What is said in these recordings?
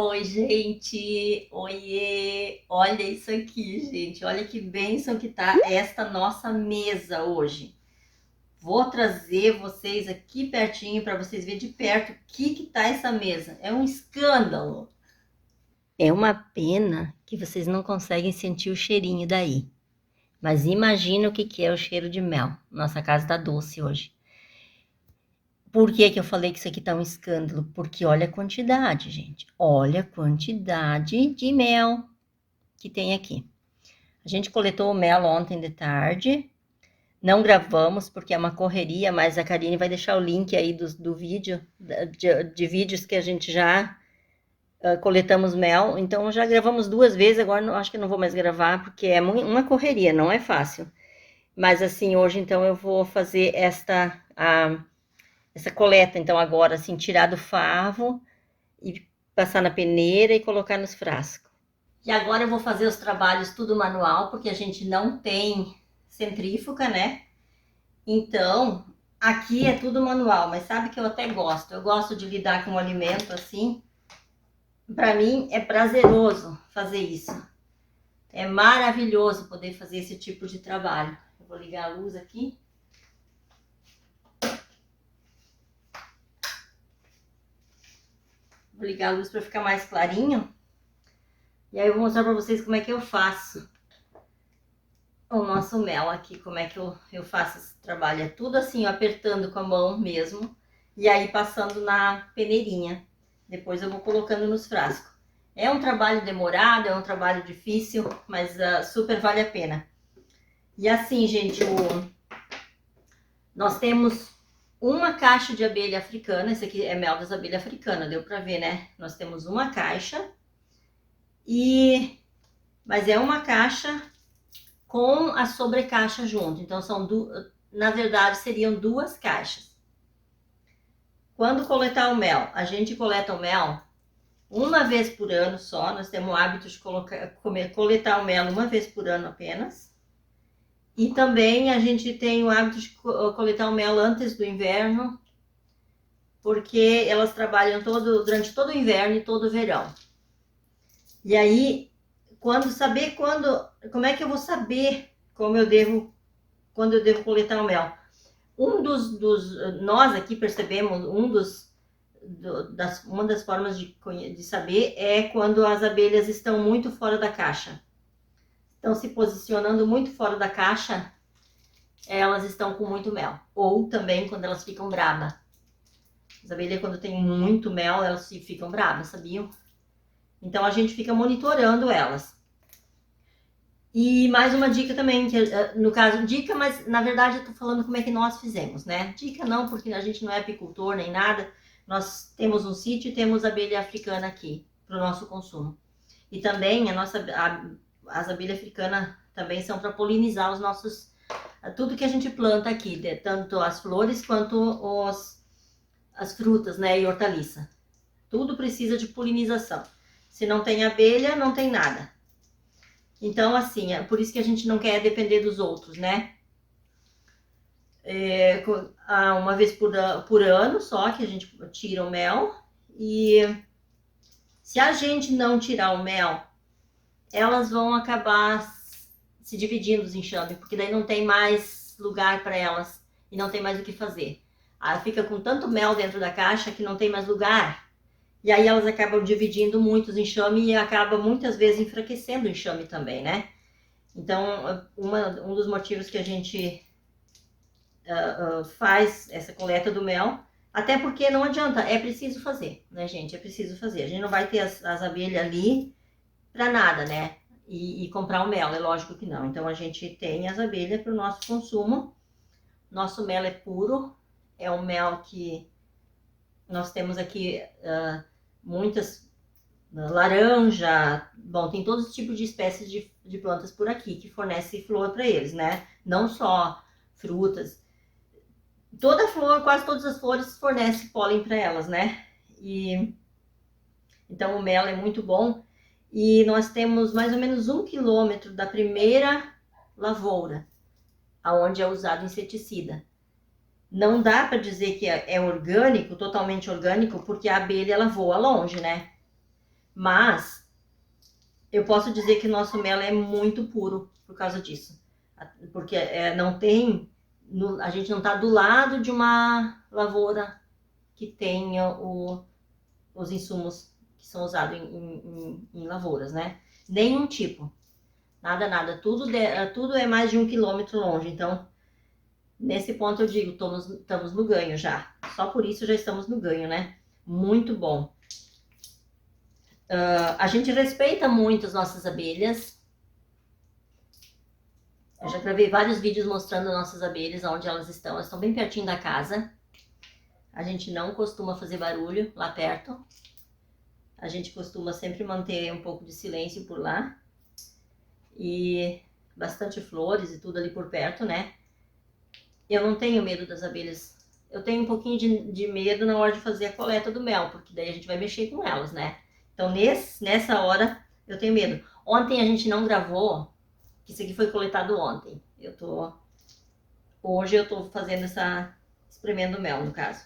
Oi, gente! Oiê! Olha isso aqui, gente. Olha que bênção que tá esta nossa mesa hoje. Vou trazer vocês aqui pertinho para vocês verem de perto o que tá essa mesa. É um escândalo. É uma pena que vocês não conseguem sentir o cheirinho daí. Mas imagina o que é o cheiro de mel. Nossa casa tá doce hoje. Por que que eu falei que isso aqui tá um escândalo? Porque olha a quantidade, gente. Olha a quantidade de mel que tem aqui. A gente coletou o mel ontem de tarde, não gravamos porque é uma correria, mas a Karine vai deixar o link aí do vídeo, de vídeos que a gente já coletamos mel. Então já gravamos 2 vezes, agora acho que não vou mais gravar porque é uma correria, não é fácil. Mas assim, hoje então eu vou fazer essa coleta, então agora assim, tirar do favo e passar na peneira e colocar nos frascos. E agora eu vou fazer os trabalhos tudo manual, porque a gente não tem centrífuga, né? Então, aqui é tudo manual, mas sabe que eu até gosto. Eu gosto de lidar com o alimento assim. Para mim é prazeroso fazer isso. É maravilhoso poder fazer esse tipo de trabalho. Eu vou ligar a luz aqui. Vou ligar a luz para ficar mais clarinho. E aí eu vou mostrar para vocês como é que eu faço o nosso mel aqui, como é que eu faço esse trabalho. É tudo assim, ó, apertando com a mão mesmo, e aí passando na peneirinha. Depois eu vou colocando nos frascos. É um trabalho demorado, é um trabalho difícil, mas super vale a pena. E assim, gente, nós temos uma caixa de abelha africana. Esse aqui é mel das abelhas africanas, deu pra ver, né? Nós temos uma caixa, mas é uma caixa com a sobrecaixa junto. Então, na verdade, seriam 2 caixas. Quando coletar o mel, a gente coleta o mel uma vez por ano só. Nós temos o hábito de coletar o mel uma vez por ano apenas. E também a gente tem o hábito de coletar o mel antes do inverno, porque elas trabalham durante todo o inverno e todo o verão. E aí, como é que eu vou saber quando eu devo coletar o mel? Nós aqui percebemos, uma das formas de saber é quando as abelhas estão muito fora da caixa. Estão se posicionando muito fora da caixa, elas estão com muito mel. Ou também quando elas ficam bravas. As abelhas, quando tem muito mel, elas ficam bravas, sabiam? Então a gente fica monitorando elas. E mais uma dica também, que no caso, dica, mas na verdade eu tô falando como é que nós fizemos, né? Dica não, porque a gente não é apicultor nem nada. Nós temos um sítio e temos abelha africana aqui para o nosso consumo. E também as abelhas africanas também são para polinizar tudo que a gente planta aqui, tanto as flores quanto as frutas, né, e hortaliça. Tudo precisa de polinização. Se não tem abelha, não tem nada. Então, assim, é por isso que a gente não quer depender dos outros, né? Uma vez por ano só que a gente tira o mel. E se a gente não tirar o mel, elas vão acabar se dividindo os enxames, porque daí não tem mais lugar para elas e não tem mais o que fazer. Aí fica com tanto mel dentro da caixa que não tem mais lugar. E aí elas acabam dividindo muito os enxames e acaba muitas vezes enfraquecendo o enxame também, né? Então, um dos motivos que a gente faz essa coleta do mel, até porque não adianta, é preciso fazer, né, gente? É preciso fazer. A gente não vai ter as abelhas ali para nada, né? E comprar o mel, é lógico que não. Então, a gente tem as abelhas para o nosso consumo. Nosso mel é puro, é um mel que nós temos aqui muitas laranja, bom, tem todos os tipos de espécies de plantas por aqui que fornece flor para eles, né? Não só frutas. Toda flor, quase todas as flores fornecem pólen para elas, né? Então o mel é muito bom. E nós temos mais ou menos 1 quilômetro da primeira lavoura, aonde é usado inseticida. Não dá para dizer que é orgânico, totalmente orgânico, porque a abelha ela voa longe, né? Mas eu posso dizer que o nosso mel é muito puro por causa disso. Porque não tem, a gente não está do lado de uma lavoura que tenha os insumos que são usados em lavouras, né? Nenhum tipo. Nada, nada. Tudo é mais de 1 quilômetro longe. Então, nesse ponto eu digo, estamos no ganho já. Só por isso já estamos no ganho, né? Muito bom. A gente respeita muito as nossas abelhas. Eu já gravei vários vídeos mostrando nossas abelhas, onde elas estão. Elas estão bem pertinho da casa. A gente não costuma fazer barulho lá perto. A gente costuma sempre manter um pouco de silêncio por lá. E bastante flores e tudo ali por perto, né? Eu não tenho medo das abelhas. Eu tenho um pouquinho de medo na hora de fazer a coleta do mel, porque daí a gente vai mexer com elas, né? Então nessa hora eu tenho medo. Ontem a gente não gravou, que isso aqui foi coletado ontem. Hoje eu tô fazendo espremendo mel, no caso.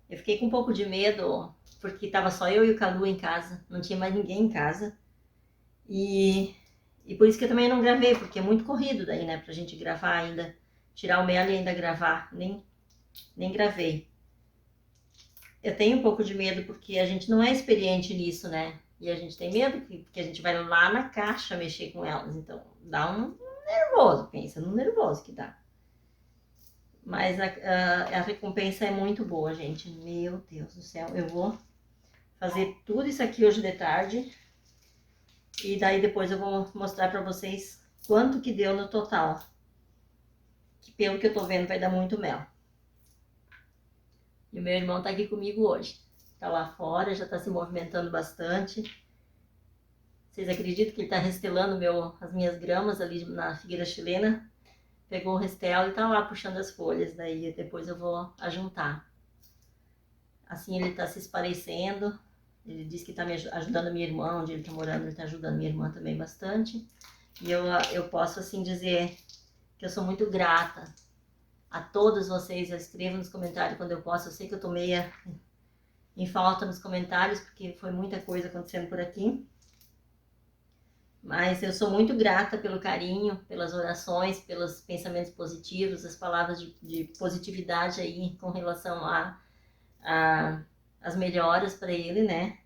Eu fiquei com um pouco de medo, porque tava só eu e o Calu em casa, não tinha mais ninguém em casa. E por isso que eu também não gravei, porque é muito corrido daí, né, pra gente gravar ainda, tirar o mel e ainda gravar, nem gravei. Eu tenho um pouco de medo porque a gente não é experiente nisso, né, e a gente tem medo porque a gente vai lá na caixa mexer com elas, então dá um nervoso, pensa no nervoso que dá. Mas a recompensa é muito boa, gente, meu Deus do céu, eu vou fazer tudo isso aqui hoje de tarde. E daí depois eu vou mostrar pra vocês quanto que deu no total. Que pelo que eu tô vendo vai dar muito mel. E o meu irmão tá aqui comigo hoje. Tá lá fora, já tá se movimentando bastante. Vocês acreditam que ele tá restelando as minhas gramas ali na figueira chilena? Pegou o restel e tá lá puxando as folhas. Daí depois eu vou ajuntar. Assim ele tá se esparecendo. Ele disse que tá me ajudando a minha irmã, onde ele tá morando, ele tá ajudando minha irmã também bastante. E eu posso, assim, dizer que eu sou muito grata a todos vocês. Eu escrevo nos comentários quando eu posso. Eu sei que eu tô meia em falta nos comentários, porque foi muita coisa acontecendo por aqui. Mas eu sou muito grata pelo carinho, pelas orações, pelos pensamentos positivos, as palavras de positividade aí com relação as melhoras para ele, né?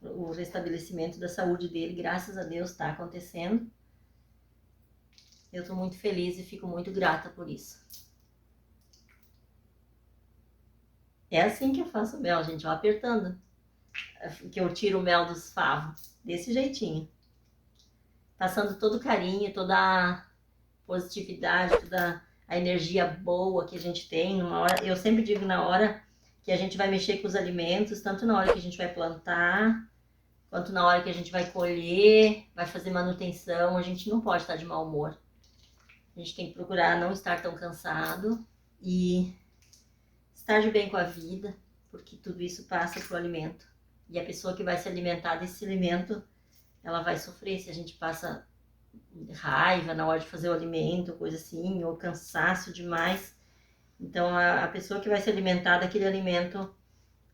O restabelecimento da saúde dele, graças a Deus, está acontecendo. Eu estou muito feliz e fico muito grata por isso. É assim que eu faço o mel, gente, ó, apertando. Que eu tiro o mel dos favos, desse jeitinho. Passando todo o carinho, toda a positividade, toda a energia boa que a gente tem. Numa hora, eu sempre digo na hora que a gente vai mexer com os alimentos, tanto na hora que a gente vai plantar, quanto na hora que a gente vai colher, vai fazer manutenção, a gente não pode estar de mau humor. A gente tem que procurar não estar tão cansado e estar de bem com a vida, porque tudo isso passa pro alimento. E a pessoa que vai se alimentar desse alimento, ela vai sofrer se a gente passa raiva na hora de fazer o alimento, coisa assim, ou cansaço demais. Então a pessoa que vai se alimentar daquele alimento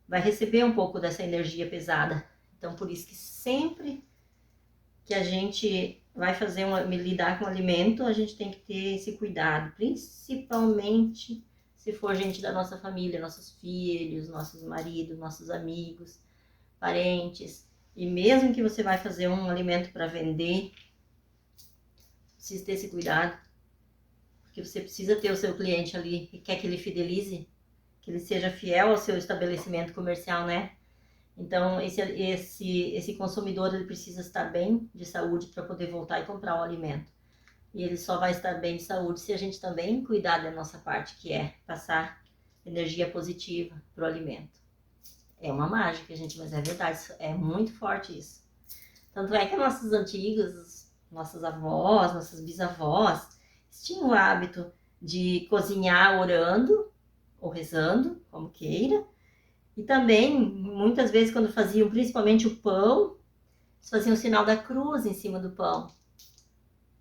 vai receber um pouco dessa energia pesada. Então por isso que sempre que a gente vai lidar com o alimento, a gente tem que ter esse cuidado, principalmente se for gente da nossa família, nossos filhos, nossos maridos, nossos amigos, parentes. E mesmo que você vai fazer um alimento para vender, precisa ter esse cuidado, porque você precisa ter o seu cliente ali e quer que ele fidelize, que ele seja fiel ao seu estabelecimento comercial, né? Então, esse consumidor ele precisa estar bem de saúde para poder voltar e comprar o alimento. E ele só vai estar bem de saúde se a gente também cuidar da nossa parte, que é passar energia positiva para o alimento. É uma mágica, gente, mas é verdade, é muito forte isso. Tanto é que nossos antigos, nossas avós, nossas bisavós, tinham o hábito de cozinhar orando ou rezando, como queira. E também, muitas vezes, quando faziam principalmente o pão, eles faziam o sinal da cruz em cima do pão.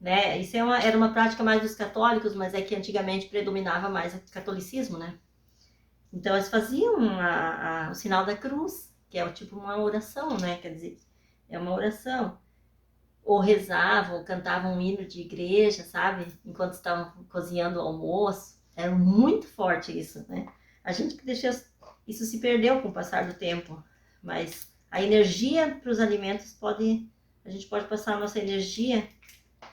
Né? Isso era uma prática mais dos católicos, mas é que antigamente predominava mais o catolicismo, né? Então, eles faziam o sinal da cruz que é tipo uma oração, né? Quer dizer, é uma oração. Ou rezavam, ou cantavam um hino de igreja, sabe? Enquanto estavam cozinhando o almoço. Era muito forte isso, né? A gente que deixou isso se perdeu com o passar do tempo, mas a energia para os alimentos a gente pode passar a nossa energia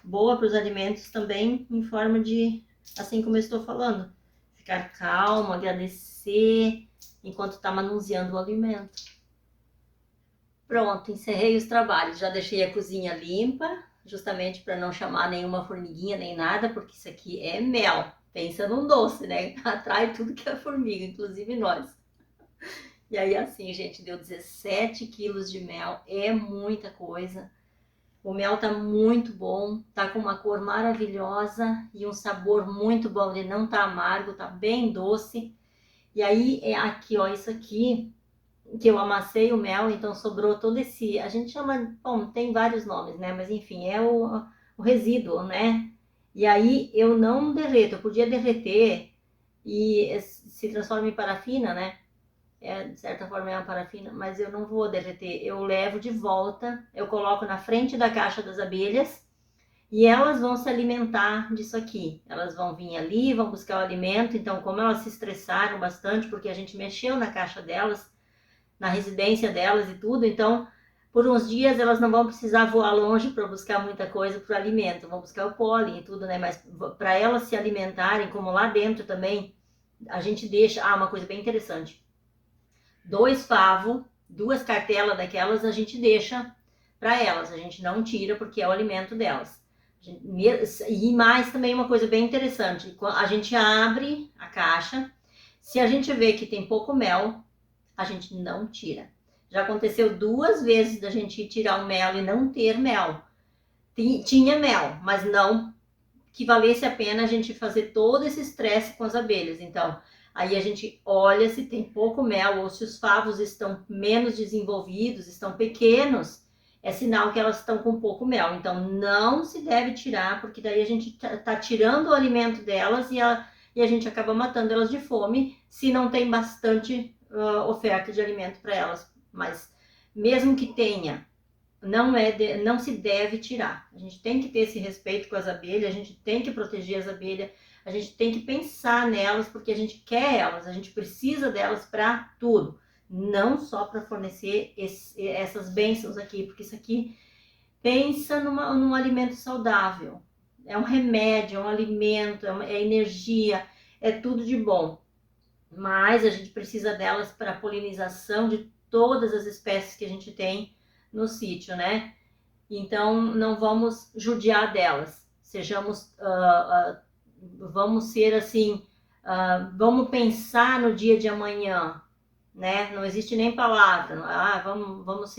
boa para os alimentos também em forma de, assim como eu estou falando, ficar calmo, agradecer enquanto está manuseando o alimento. Pronto, encerrei os trabalhos. Já deixei a cozinha limpa, justamente para não chamar nenhuma formiguinha nem nada, porque isso aqui é mel. Pensa num doce, né? Atrai tudo que é formiga, inclusive nós. E aí assim, gente, deu 17 quilos de mel, é muita coisa. O mel tá muito bom, tá com uma cor maravilhosa e um sabor muito bom. Ele não tá amargo, tá bem doce. E aí é aqui, ó, isso aqui que eu amassei o mel, então sobrou todo esse, a gente chama, bom, tem vários nomes, né? Mas enfim, é o resíduo, né? E aí eu não derreto, eu podia derreter e se transforma em parafina, né? De certa forma é uma parafina, mas eu não vou derreter. Eu levo de volta, eu coloco na frente da caixa das abelhas e elas vão se alimentar disso aqui. Elas vão vir ali, vão buscar o alimento. Então, como elas se estressaram bastante, porque a gente mexeu na caixa delas, na residência delas e tudo, então por uns dias elas não vão precisar voar longe para buscar muita coisa para o alimento, vão buscar o pólen e tudo, né? Mas para elas se alimentarem, como lá dentro também, a gente deixa, uma coisa bem interessante, 2 favos, 2 cartelas daquelas a gente deixa para elas, a gente não tira porque é o alimento delas. E mais também uma coisa bem interessante, a gente abre a caixa, se a gente vê que tem pouco mel, a gente não tira. Já aconteceu 2 vezes da gente tirar o mel e não ter mel. Tinha mel, mas não que valesse a pena a gente fazer todo esse estresse com as abelhas. Então, aí a gente olha se tem pouco mel ou se os favos estão menos desenvolvidos, estão pequenos, é sinal que elas estão com pouco mel. Então, não se deve tirar, porque daí a gente tá tirando o alimento delas e a gente acaba matando elas de fome se não tem bastante oferta de alimento para elas. Mas mesmo que tenha, não se deve tirar. A gente tem que ter esse respeito com as abelhas, a gente tem que proteger as abelhas, a gente tem que pensar nelas porque a gente quer elas, a gente precisa delas para tudo, não só para fornecer essas bênçãos aqui, porque isso aqui pensa num alimento saudável, é um remédio, é um alimento, é energia, é tudo de bom, mas a gente precisa delas para a polinização de todas as espécies que a gente tem no sítio, né? Então não vamos judiar delas, vamos ser assim, vamos pensar no dia de amanhã, né? Não existe nem palavra, vamos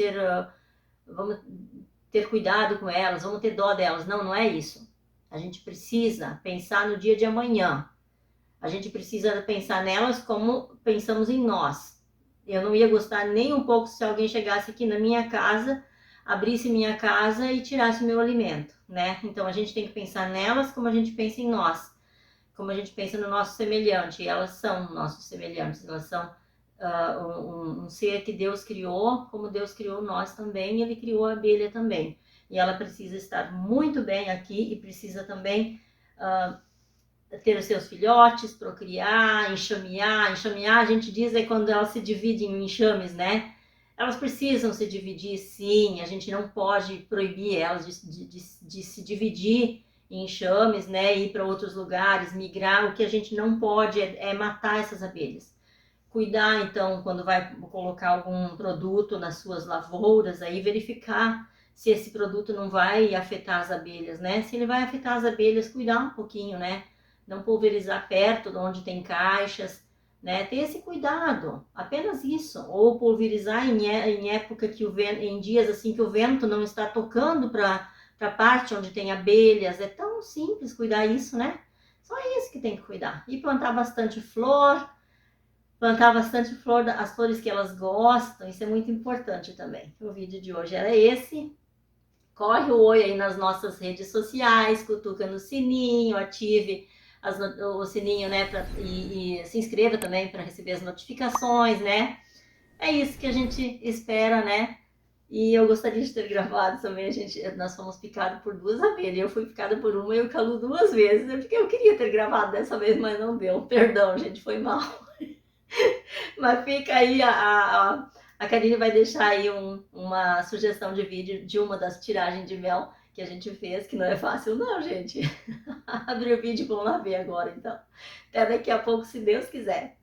ter cuidado com elas, vamos ter dó delas. Não, não é isso. A gente precisa pensar no dia de amanhã. A gente precisa pensar nelas como pensamos em nós. Eu não ia gostar nem um pouco se alguém chegasse aqui na minha casa, abrisse minha casa e tirasse o meu alimento, né? Então a gente tem que pensar nelas como a gente pensa em nós, como a gente pensa no nosso semelhante. E elas são nossos semelhantes, elas são um ser que Deus criou, como Deus criou nós também, Ele criou a abelha também. E ela precisa estar muito bem aqui e precisa também ter os seus filhotes, procriar, enxamear. Enxamear, a gente diz, é quando elas se dividem em enxames, né? Elas precisam se dividir, sim. A gente não pode proibir elas de se dividir em enxames, né? Ir para outros lugares, migrar. O que a gente não pode é matar essas abelhas. Cuidar, então, quando vai colocar algum produto nas suas lavouras, aí verificar se esse produto não vai afetar as abelhas, né? Se ele vai afetar as abelhas, cuidar um pouquinho, né? Não pulverizar perto de onde tem caixas, né? Ter esse cuidado, apenas isso. Ou pulverizar em época que em dias assim que o vento não está tocando para a parte onde tem abelhas. É tão simples cuidar isso, né? Só isso que tem que cuidar. E plantar bastante flor, as flores que elas gostam, isso é muito importante também. O vídeo de hoje era esse. Corre o oi aí nas nossas redes sociais, cutuca no sininho, ative o sininho, né? E se inscreva também para receber as notificações, né? é isso que a gente espera, né? E eu gostaria de ter gravado também, nós fomos picados por duas abelhas, eu fui picada por uma e o Calu duas vezes, porque eu queria ter gravado dessa vez, mas não deu, perdão gente, foi mal. Mas fica aí, a Karine vai deixar aí uma sugestão de vídeo de uma das tiragens de mel que a gente fez, que não é fácil não, gente. Abre o vídeo e vamos lá ver agora, então. Até daqui a pouco, se Deus quiser.